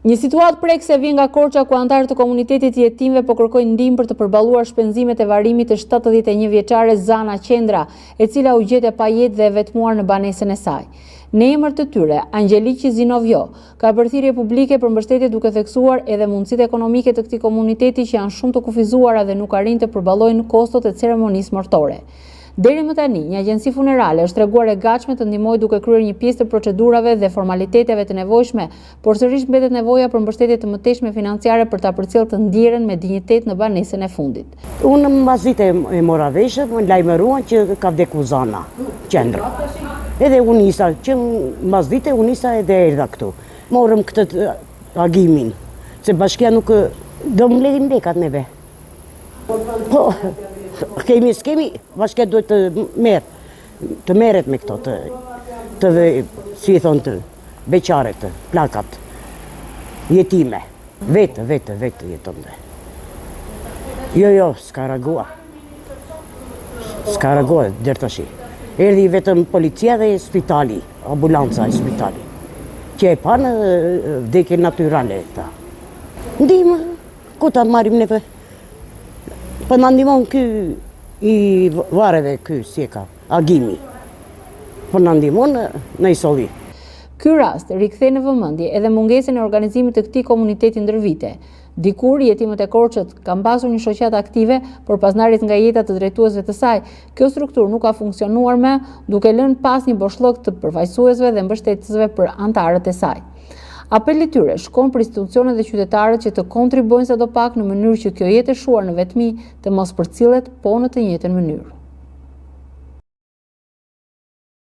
Një situatë prekse vjen nga Korça, ku anëtarët e komunitetit të jetimëve po kërkojnë ndihmë për të përballuar shpenzimet e varrimit të 71 vjeçare Zana Qendra, e cila u gjet pa jetë dhe e vetmuar në banesën e saj. Në emër të tyre, Angjeliqi Zinovjo ka bërthirrje publike për mbështetje, duke theksuar edhe mundësitë ekonomike të këtij komuniteti që janë shumë të kufizuara dhe nuk arrin të përballojnë kostot e ceremonisë martore. Deri më tani, një agjenci funerale është treguar e gatshme të ndihmojë duke kryer një pjesë të procedurave dhe formaliteteve të nevojshme, por sërish mbetet nevoja për mbështetje të mëtejshme financiare për ta përcjellë të ndjerën me dinjitet në banesën e fundit. Unë mbas dite e mora vesh, më lajmëruan që ka vdekur Zana Qendra. Edhe unë isa, që mbas dite unë isa edhe erdha këtu. Morëm këtë agimin, se bashkia nuk do më ledhin bekat neve. Po, s'kemi, bashkia duhet të merret me këto, si i thonë të beqaret, plakat, jetime. Vetë jeton dhe. Jo, s'ka reagua. S'ka reagua, deri tash. Erdhi vetëm policia dhe spitali, ambulanca e spitali. Që e panë vdekje natyrale ta. Ndihmë, ku ta marrim neve? Po na ndihmon ky i vareve, ky si e ka, agimi. Po na ndihmon në isolli. Ky rast rikthen në vëmendje edhe mungesën e organizimit të këtij komuniteti ndër vite. Dikur jetimët e Korçët kanë pasur një shoqatë aktive, por pas ndarjes nga jeta të drejtuesve të saj, kjo strukturë nuk ka funksionuar më, duke lënë pas një boshllok të përfaqësuesve dhe mbështetësve për anëtarët e saj. Apeli tyre shkon për institucionet dhe qytetarët që të kontribuojnë sadopak në mënyrë që kjo jetë e shuar në vetmi të mos përcillet po në të njëjtën mënyrë.